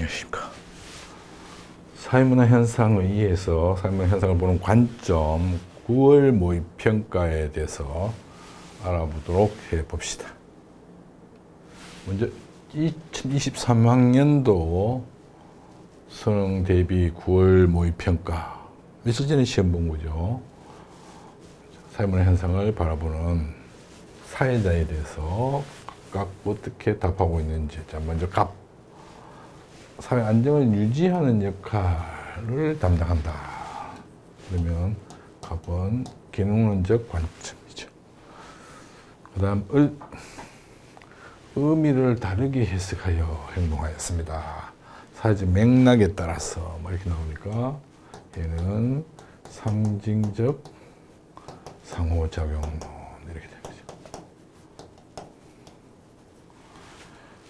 안녕하십니까. 사회문화 현상에 의해서 사회문화 현상을 보는 관점 9월 모의평가에 대해서 알아보도록 해봅시다. 먼저 2023학년도 수능 대비 9월 모의평가, 며칠 전에 시험 본 거죠. 사회문화 현상을 바라보는 사회자에 대해서 각각 어떻게 답하고 있는지. 자, 먼저 갑. 사회 안정을 유지하는 역할을 담당한다. 그러면 갑은 기능론적 관점이죠. 그 다음 을. 의미를 다르게 해석하여 행동하였습니다. 사회적 맥락에 따라서 뭐 이렇게 나오니까 얘는 상징적 상호작용론 이렇게 되는 거죠.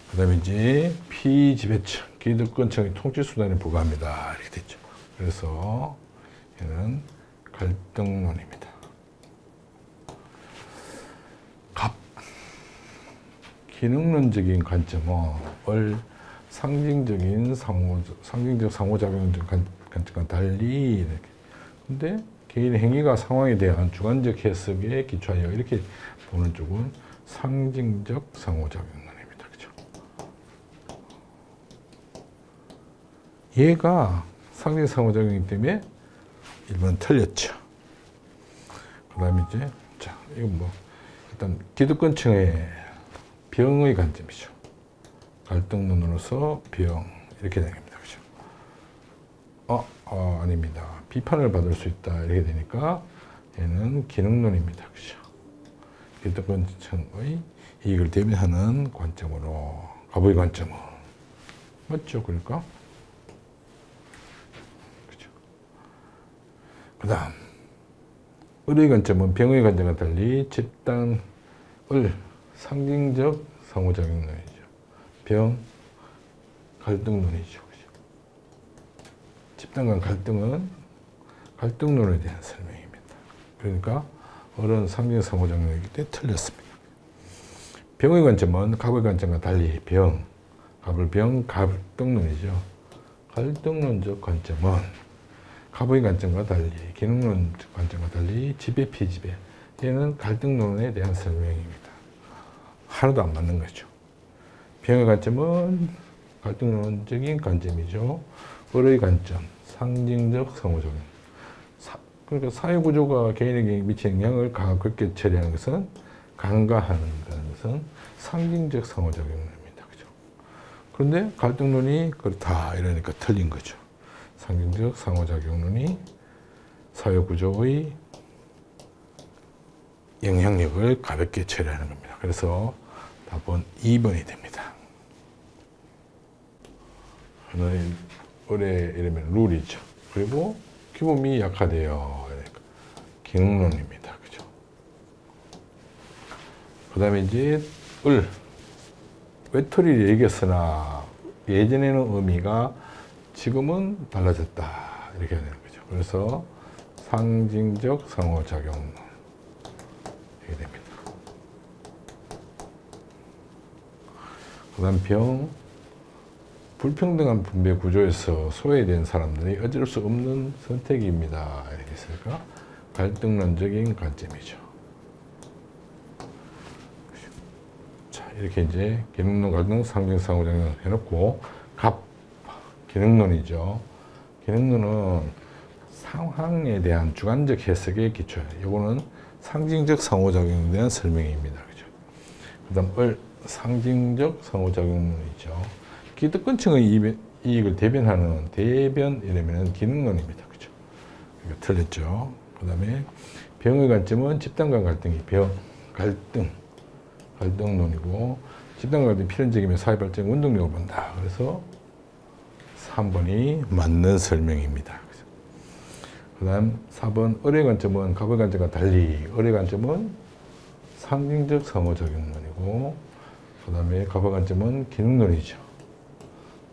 그 다음에 이제 피지배층, 기득권층의 통치수단에 부과합니다. 이렇게 됐죠. 그래서 얘는 갈등론입니다. 갑. 기능론적인 관점은 을 상징적 상호작용적 관점과 달리 이렇게. 근데 개인의 행위가 상황에 대한 주관적 해석에 기초하여 이렇게 보는 쪽은 상징적 상호작용론입니다. 그죠? 얘가 상징 상호작용이기 때문에 1번 틀렸죠. 그 다음에 이제, 자, 이건 뭐, 일단 기득권층의 병의 관점이죠. 갈등론으로서 병, 이렇게 되겠습니다. 그죠? 아닙니다. 비판을 받을 수 있다. 이렇게 되니까 얘는 기능론입니다. 그죠? 기득권층의 이익을 대변하는 관점으로, 갑의 관점은. 맞죠? 그러니까? 그죠? 그 다음, 을의 관점은 병의 관점과 달리 집단, 을, 상징적 상호작용론이죠. 병, 갈등론이죠. 집단 간 갈등은 갈등론에 대한 설명입니다. 그러니까 을은 상징적 상호작용이기 때문에 틀렸습니다. 병의 관점은 갑의 관점과 달리 병, 갑을 병, 갈등론이죠. 갈등론적 관점은 갑의 관점과 달리, 기능론 관점과 달리 지배, 피지배. 얘는 갈등론에 대한 설명입니다. 하나도 안 맞는 거죠. 병의 관점은 갈등론적인 관점이죠. 을의 관점, 상징적 상호작용. 그러니까 사회구조가 개인에게 미치는 영향을 가볍게 처리하는 것은, 간과하는 것은 상징적 상호작용입니다. 그죠? 그런데 갈등론이 그렇다 이러니까 틀린 거죠. 상징적 상호작용론이 사회구조의 영향력을 가볍게 처리하는 겁니다. 그래서 답은 2번이 됩니다. 하나의 을의 이름은 룰이죠. 그리고 규범이 약화되어 기능론입니다. 그죠? 그 다음에 이제 을. 외톨이를 얘기했으나 예전에는 의미가 지금은 달라졌다. 이렇게 되는 거죠. 그래서 상징적 상호작용론. 이렇게 됩니다. 그 다음 병. 불평등한 분배 구조에서 소외된 사람들이 어쩔 수 없는 선택입니다. 이렇게 했으니까 갈등론적인 관점이죠. 자, 이렇게 이제 기능론, 갈등, 상징, 상호작용 해놓고 갑, 기능론이죠. 기능론은 상황에 대한 주관적 해석에 기초해요. 이거는 상징적 상호작용에 대한 설명입니다. 그죠? 그 다음 을, 상징적 상호작용론이죠. 기득권층의 이익을 대변하는 대변 이러면 기능론입니다. 그죠? 그러니까 틀렸죠. 그 다음에 병의 관점은 집단 간 갈등이 병, 갈등론이고, 집단 간 갈등이 필연적이면 사회 발전 운동력을 본다. 그래서 3번이 맞는 설명입니다. 그 다음 4번 을의 관점은 갑의 관점과 달리, 을의 관점은 상징적 상호작용론이고, 그 다음에 갑의 관점은 기능론이죠.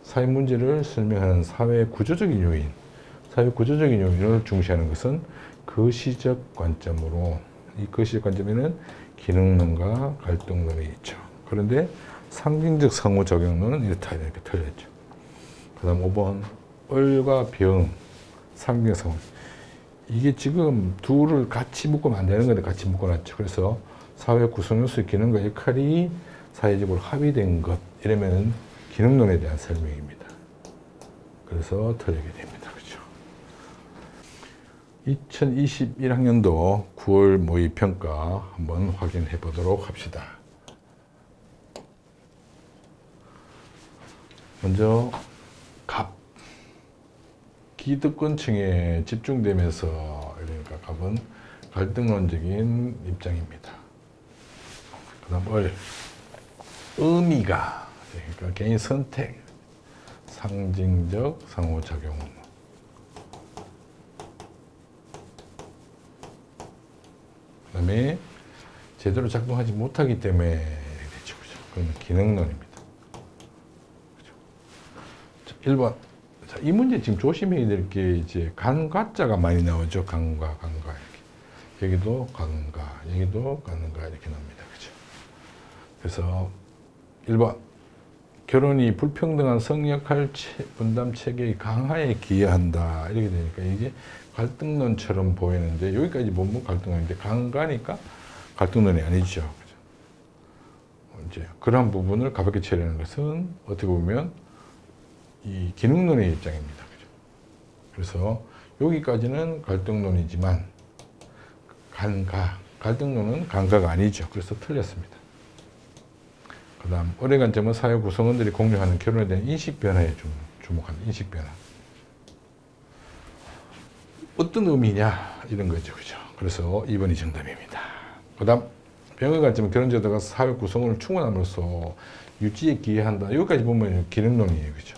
사회 문제를 설명하는 사회 구조적인 요인, 사회 구조적인 요인을 중시하는 것은 거시적 관점으로, 이 거시적 관점에는 기능론과 갈등론이 있죠. 그런데 상징적 상호작용론은 이렇다 이렇게 틀렸죠. 그 다음 5번 을과 병, 상경상호. 이게 지금 둘을 같이 묶으면 안 되는 건데 같이 묶어놨죠. 그래서 사회 구성 요소의 기능과 역할이 사회적으로 합의된 것, 이러면 기능론에 대한 설명입니다. 그래서 틀리게 됩니다. 그렇죠? 2021학년도 9월 모의평가 한번 확인해 보도록 합시다. 먼저 갑, 기득권층에 집중되면서, 그러니까 갑은 갈등론적인 입장입니다. 그 다음 을, 의미가, 그러니까 개인 선택, 상징적 상호작용. 그 다음에 제대로 작동하지 못하기 때문에 되죠. 그건 기능론입니다. 그죠? 자, 1번. 자, 이 문제 지금 조심해야 될 게 이제 간과자가 많이 나오죠. 간과 이렇게. 여기도 간과, 여기도 간과 이렇게 나옵니다. 그죠? 그래서 1번. 결혼이 불평등한 성역할 분담 체계의 강화에 기여한다. 이렇게 되니까 이게 갈등론처럼 보이는데, 여기까지 보면 갈등론인데 간과니까 갈등론이 아니죠. 그죠? 이제 그런 부분을 가볍게 처리하는 것은 어떻게 보면 이 기능론의 입장입니다. 그죠? 그래서 여기까지는 갈등론이지만 갈등론은 간과가 아니죠. 그래서 틀렸습니다. 그 다음, 을의 관점은 사회 구성원들이 공유하는 결혼에 대한 인식 변화에 주목하는 인식 변화. 어떤 의미냐, 이런 거죠. 그죠? 그래서 2번이 정답입니다. 그 다음, 병의 관점은 결혼 제도가 사회 구성원을 충원함으로써 유지에 기여한다. 여기까지 보면 기능론이에요. 그죠?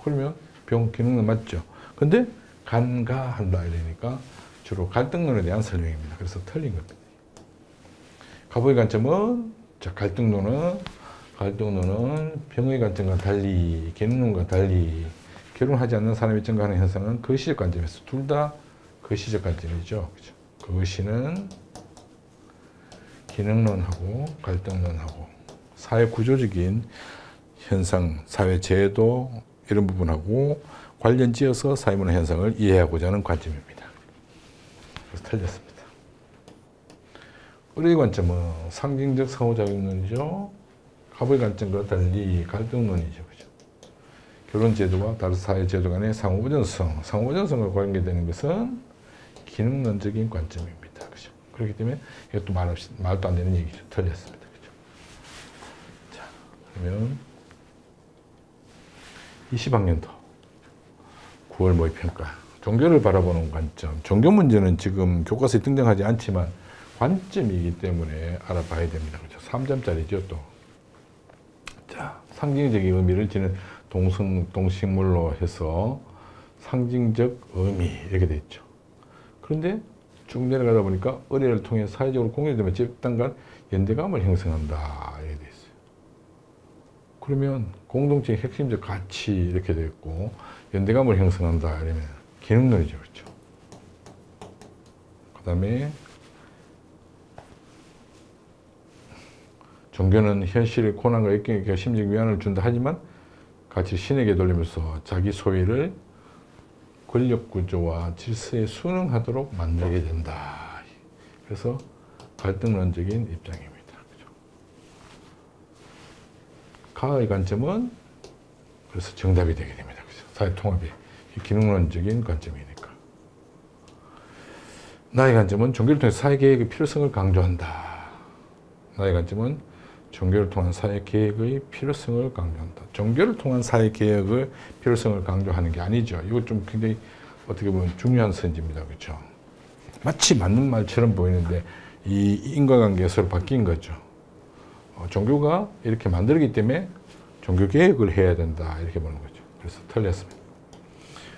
그러면 병 기능론 맞죠? 근데 간과한다 이러니까 주로 갈등론에 대한 설명입니다. 그래서 틀린 겁니다. 갑의 관점은, 자, 갈등론은 병의 관점과 달리, 기능론과 달리 결혼하지 않는 사람이 증가하는 현상은 거시적 관점에서 둘 다 거시적 관점이죠. 그죠? 거시는 기능론하고 갈등론하고 사회 구조적인 현상, 사회 제도 이런 부분하고 관련 지어서 사회문화 현상을 이해하고자 하는 관점입니다. 그래서 틀렸습니다. 을의 관점은 상징적 상호작용론이죠. 갑의 관점과 달리 갈등론이죠. 그죠? 결혼제도와 다른 사회제도 간의 상호우전성과 관계되는 것은 기능론적인 관점입니다. 그죠? 그렇기 때문에 이것도 말도 안 되는 얘기죠. 틀렸습니다. 그죠? 자, 그러면 20학년도 9월 모의평가. 종교를 바라보는 관점. 종교 문제는 지금 교과서에 등장하지 않지만 관점이기 때문에 알아봐야 됩니다. 그죠? 3점짜리죠, 또. 자, 상징적인 의미를 지닌 동식물로 해서 상징적 의미, 이렇게 돼 있죠. 그런데 쭉 내려가다 보니까 의례를 통해 사회적으로 공유되면 집단 간 연대감을 형성한다. 이렇게 돼 있어요. 그러면 공동체의 핵심적 가치 이렇게 돼 있고 연대감을 형성한다. 이러면 기능론이죠. 그렇죠. 그 다음에 종교는 현실의 고난과 역경에 심적 위안을 준다 하지만 가치를 신에게 돌리면서 자기 소유를 권력 구조와 질서에 순응하도록 만들게 된다. 그래서 갈등론적인 입장입니다. 그죠? 가의 관점은 그래서 정답이 되게 됩니다. 그죠? 사회 통합이 기능론적인 관점이니까. 나의 관점은 종교를 통해 사회 계획의 필요성을 강조한다. 나의 관점은 종교를 통한 사회 계획의 필요성을 강조한다. 종교를 통한 사회 계획의 필요성을 강조하는 게 아니죠. 이거 좀 굉장히 어떻게 보면 중요한 선지입니다. 그렇죠? 마치 맞는 말처럼 보이는데 이 인과관계가 서로 바뀐 거죠. 종교가 이렇게 만들기 때문에 종교 계획을 해야 된다. 이렇게 보는 거죠. 그래서 틀렸습니다.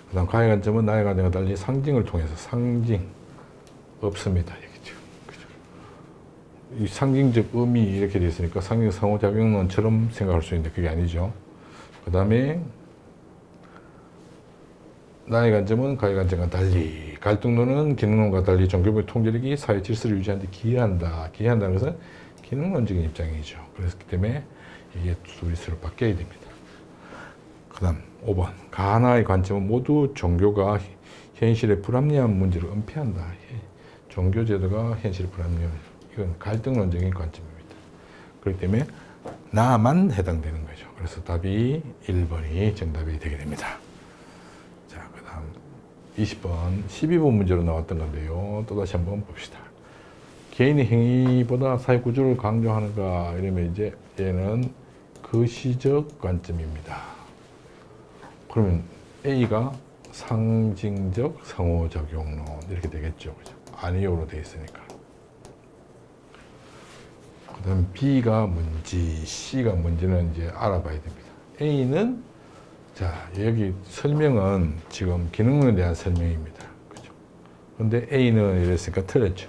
그 다음 가의 관점은 나의 관점과 달리 상징을 통해서 상징 없습니다. 이 상징적 의미 이렇게 되어 있으니까 상징 상호작용론처럼 생각할 수 있는데 그게 아니죠. 그 다음에 나의 관점은 가의 관점과 달리 갈등론은 기능론과 달리 종교의 통제력이 사회 질서를 유지하는 데 기여한다. 기여한다는 것은 기능론적인 입장이죠. 그렇기 때문에 이게 둘이 서로 바뀌어야 됩니다. 그 다음 5번. 가나의 관점은 모두 종교가 현실의 불합리한 문제를 은폐한다. 종교 제도가 현실의 불합리한, 이건 갈등론적인 관점입니다. 그렇기 때문에 나만 해당되는 거죠. 그래서 답이 1번이 정답이 되게 됩니다. 자, 그 다음 20번, 12번 문제로 나왔던 건데요. 또다시 한번 봅시다. 개인의 행위보다 사회 구조를 강조하는가, 이러면 이제 얘는 거시적 관점입니다. 그러면 A가 상징적 상호작용론 이렇게 되겠죠. 그죠? 아니요로 되어 있으니까. 그 다음 B가 뭔지, C가 뭔지는 이제 알아봐야 됩니다. A는, 자, 여기 설명은 지금 기능론에 대한 설명입니다. 그죠? 근데 A는 이랬으니까 틀렸죠.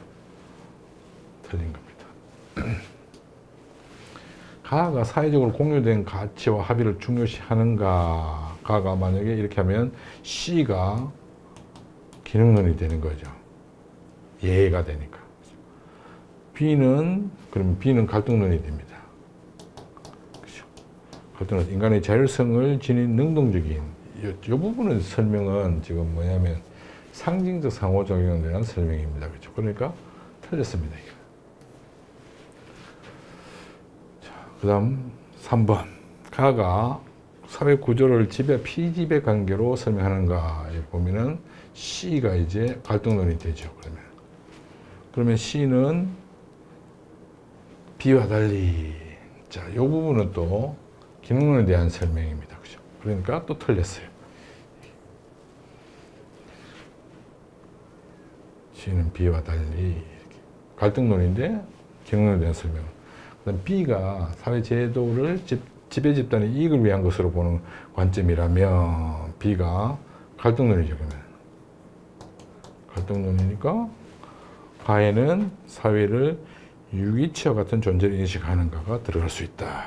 틀린 겁니다. 가가 사회적으로 공유된 가치와 합의를 중요시하는가. 가가 만약에 이렇게 하면 C가 기능론이 되는 거죠. 예가 되니까. 그럼 B는 갈등론이 됩니다. 그렇죠? 갈등론, 인간의 자율성을 지닌 능동적인, 이 부분의 설명은 지금 뭐냐면 상징적 상호작용에 대한 설명입니다. 그렇죠? 그러니까 틀렸습니다. 자, 그 다음 3번. 가가 사회 구조를 피지배 관계로 설명하는가. 보면은 C가 이제 갈등론이 되죠. 그러면 C는 B와 달리, 자, 이 부분은 또 기능론에 대한 설명입니다. 그죠? 그러니까 또 틀렸어요. C는 B와 달리, 이렇게. 갈등론인데 기능론에 대한 설명. 그다음 B가 사회 제도를 지배 집단의 이익을 위한 것으로 보는 관점이라면 B가 갈등론이죠. 그러면 갈등론이니까 가에는 사회를 유기체와 같은 존재를 인식하는가가 들어갈 수 있다.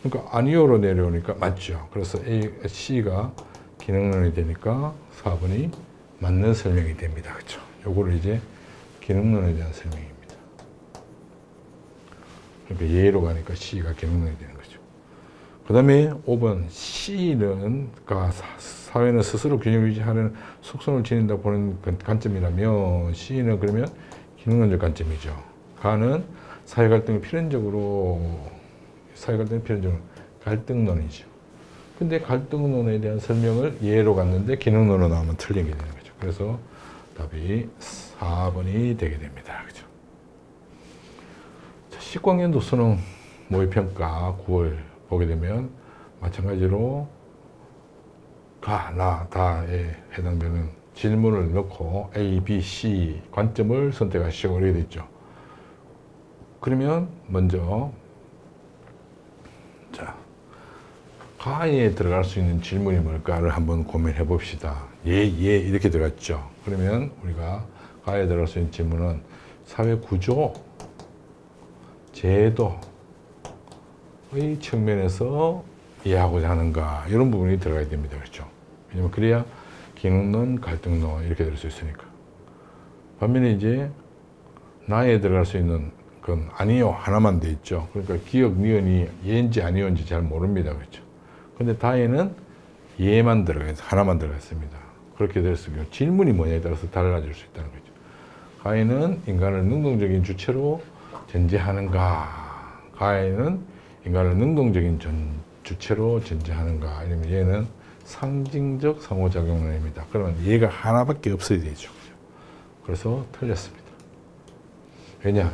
그러니까 아니요로 내려오니까 맞죠. 그래서 C가 기능론이 되니까 4번이 맞는 설명이 됩니다. 그렇죠? 요거를 이제 기능론에 대한 설명입니다. 그러니까 예로 가니까 C가 기능론이 되는 거죠. 그 다음에 5번 C는 사회는 스스로 균형 유지하는 속성을 지닌다고 보는 관점이라면 C는 그러면 기능론적 관점이죠. 가는 사회 갈등이 필연적으로 갈등론이죠. 근데 갈등론에 대한 설명을 예로 갔는데 기능론으로 나오면 틀린 게 되는 거죠. 그래서 답이 4번이 되게 됩니다. 그죠? 자, 10학년도 수능 모의평가 9월 보게 되면 마찬가지로 가, 나, 다에 해당되는 질문을 넣고 A, B, C 관점을 선택하시고 이렇게 되어 있죠. 그러면 먼저 자, 가에 들어갈 수 있는 질문이 뭘까를 한번 고민해 봅시다. 예, 이렇게 들어갔죠. 그러면 우리가 가에 들어갈 수 있는 질문은 사회 구조, 제도의 측면에서 이해하고자 하는가, 이런 부분이 들어가야 됩니다. 그렇죠? 왜냐면 그래야 기능론, 갈등론 이렇게 될 수 있으니까. 반면에 이제 나에 들어갈 수 있는 건 아니요 하나만 돼 있죠. 그러니까 기억, 니은이 예인지 아니요인지 잘 모릅니다. 그렇죠? 근데 다에는 예만 들어가 있어요. 하나만 들어가 있습니다. 그렇게 될 수 있고 질문이 뭐냐에 따라서 달라질 수 있다는 거죠. 가에는 인간을 능동적인 주체로 전제하는가, 가에는 인간을 능동적인 주체로 전제하는가, 아니면 얘는 상징적 상호작용론입니다. 그러면 얘가 하나밖에 없어야 되죠. 그래서 틀렸습니다. 왜냐?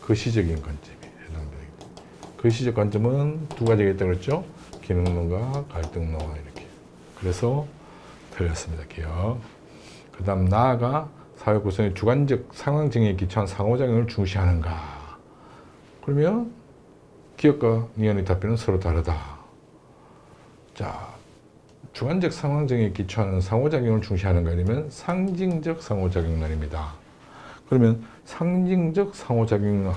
거시적인 관점이 해당됩니다. 거시적 관점은 두 가지가 있다고 그랬죠? 기능론과 갈등론 이렇게. 그래서 틀렸습니다. 기억. 그 다음 나아가 사회 구성의 주관적 상황 정의에 기초한 상호작용을 중시하는가. 그러면 기억과 니은의 답변은 서로 다르다. 자, 주관적 상황 정의에 기초하는 상호작용을 중시하는가 아니면 상징적 상호작용론입니다. 그러면 상징적 상호작용,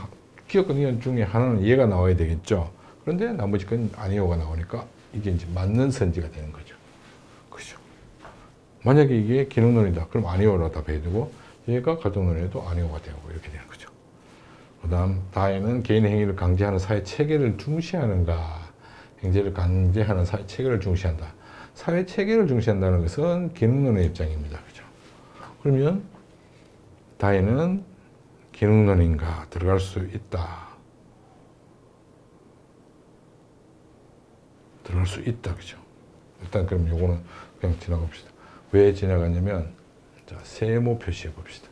기억과 니은 중에 하나는 얘가 나와야 되겠죠. 그런데 나머지 건 아니오가 나오니까 이게 이제 맞는 선지가 되는 거죠. 그죠? 만약에 이게 기능론이다. 그럼 아니오로 답해야 되고, 얘가 갈등론에도 아니오가 되고, 이렇게 되는 거죠. 그 다음, 다에는 개인의 행위를 강제하는 사회 체계를 중시하는가. 행제를 강제하는 사회 체계를 중시한다. 사회 체계를 중시한다는 것은 기능론의 입장입니다. 그죠? 그러면 다혜는 기능론인가 들어갈 수 있다. 들어갈 수 있다. 그죠? 일단 그럼 요거는 그냥 지나갑시다. 왜 지나가냐면 자, 세모 표시해 봅시다.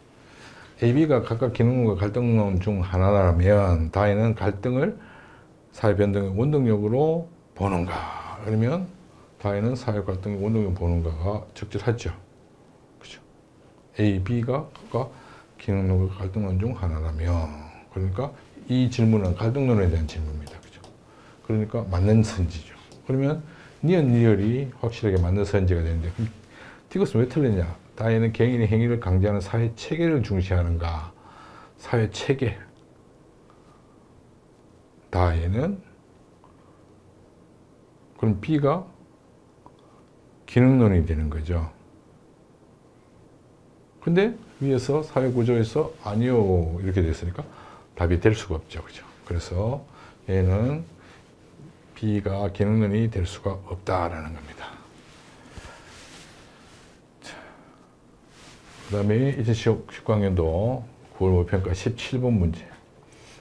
AB가 각각 기능론과 갈등론 중 하나라면 다혜는 갈등을 사회 변동의 원동력으로 보는가? 그러면 다혜는 사회 갈등의 원동력을 보는가가 적절하죠. 그죠? A, B가 각각 기능론과 갈등론 중 하나라면 그러니까 이 질문은 갈등론에 대한 질문입니다. 그죠? 그러니까 맞는 선지죠. 그러면 니은 리을이 확실하게 맞는 선지가 되는데 그럼 이것은 왜 틀리냐? 다혜는 개인의 행위를 강제하는 사회 체계를 중시하는가? 사회 체계. 다혜는 그럼 B가 기능론이 되는 거죠. 근데 위에서 사회구조에서 아니요 이렇게 됐으니까 답이 될 수가 없죠. 그죠? 그래서 얘는 B가 기능론이 될 수가 없다라는 겁니다. 그 다음에 2019학년도 9월 모의평가 17번 문제.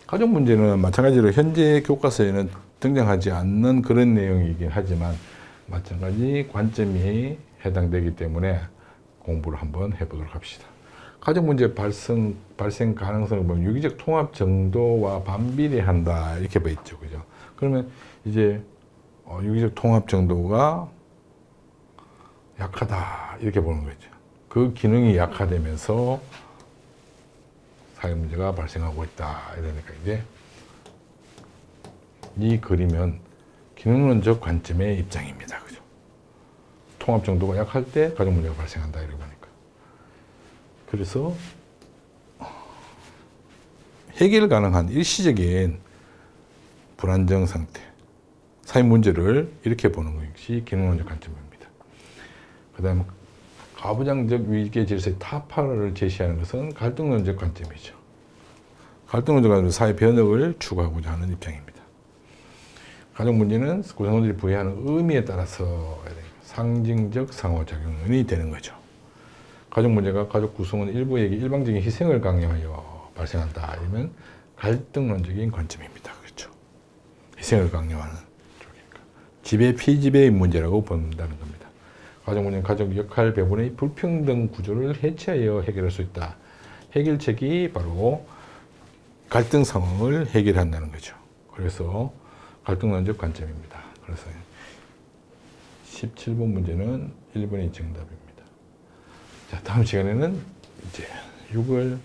가족 문제는 마찬가지로 현재 교과서에는 등장하지 않는 그런 내용이긴 하지만 마찬가지 관점이 해당되기 때문에 공부를 한번 해보도록 합시다. 가족 문제 발생 가능성을 보면 유기적 통합 정도와 반비례한다 이렇게 돼 있죠. 그죠? 그러면 이제 유기적 통합 정도가 약하다 이렇게 보는 거죠. 그 기능이 약화되면서 사회 문제가 발생하고 있다 이러니까 이제 이 그림은 기능론적 관점의 입장입니다. 그죠? 통합 정도가 약할 때 가족 문제가 발생한다 이러고 보니까. 그래서 해결 가능한 일시적인 불안정 상태, 사회 문제를 이렇게 보는 것이 기능론적 관점입니다. 그 다음에 가부장적 위계 질서의 타파를 제시하는 것은 갈등론적 관점이죠. 갈등론적 관점은 사회 변혁을 추구하고자 하는 입장입니다. 가족 문제는 구성원들이 부여하는 의미에 따라서 상징적 상호작용이 되는 거죠. 가족 문제가 가족 구성원 일부에게 일방적인 희생을 강요하여 발생한다. 아니면 갈등론적인 관점입니다. 그렇죠? 희생을 강요하는 쪽이니까. 지배 피지배의 문제라고 본다는 겁니다. 가족 문제는 가족 역할 배분의 불평등 구조를 해체하여 해결할 수 있다. 해결책이 바로 갈등 상황을 해결한다는 거죠. 그래서 갈등론적 관점입니다. 그래서 17번 문제는 1번이 정답입니다. 자, 다음 시간에는 이제 6월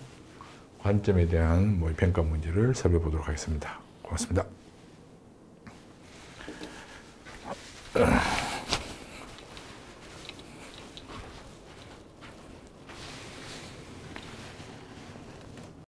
관점에 대한 모의평가 문제를 살펴보도록 하겠습니다. 고맙습니다.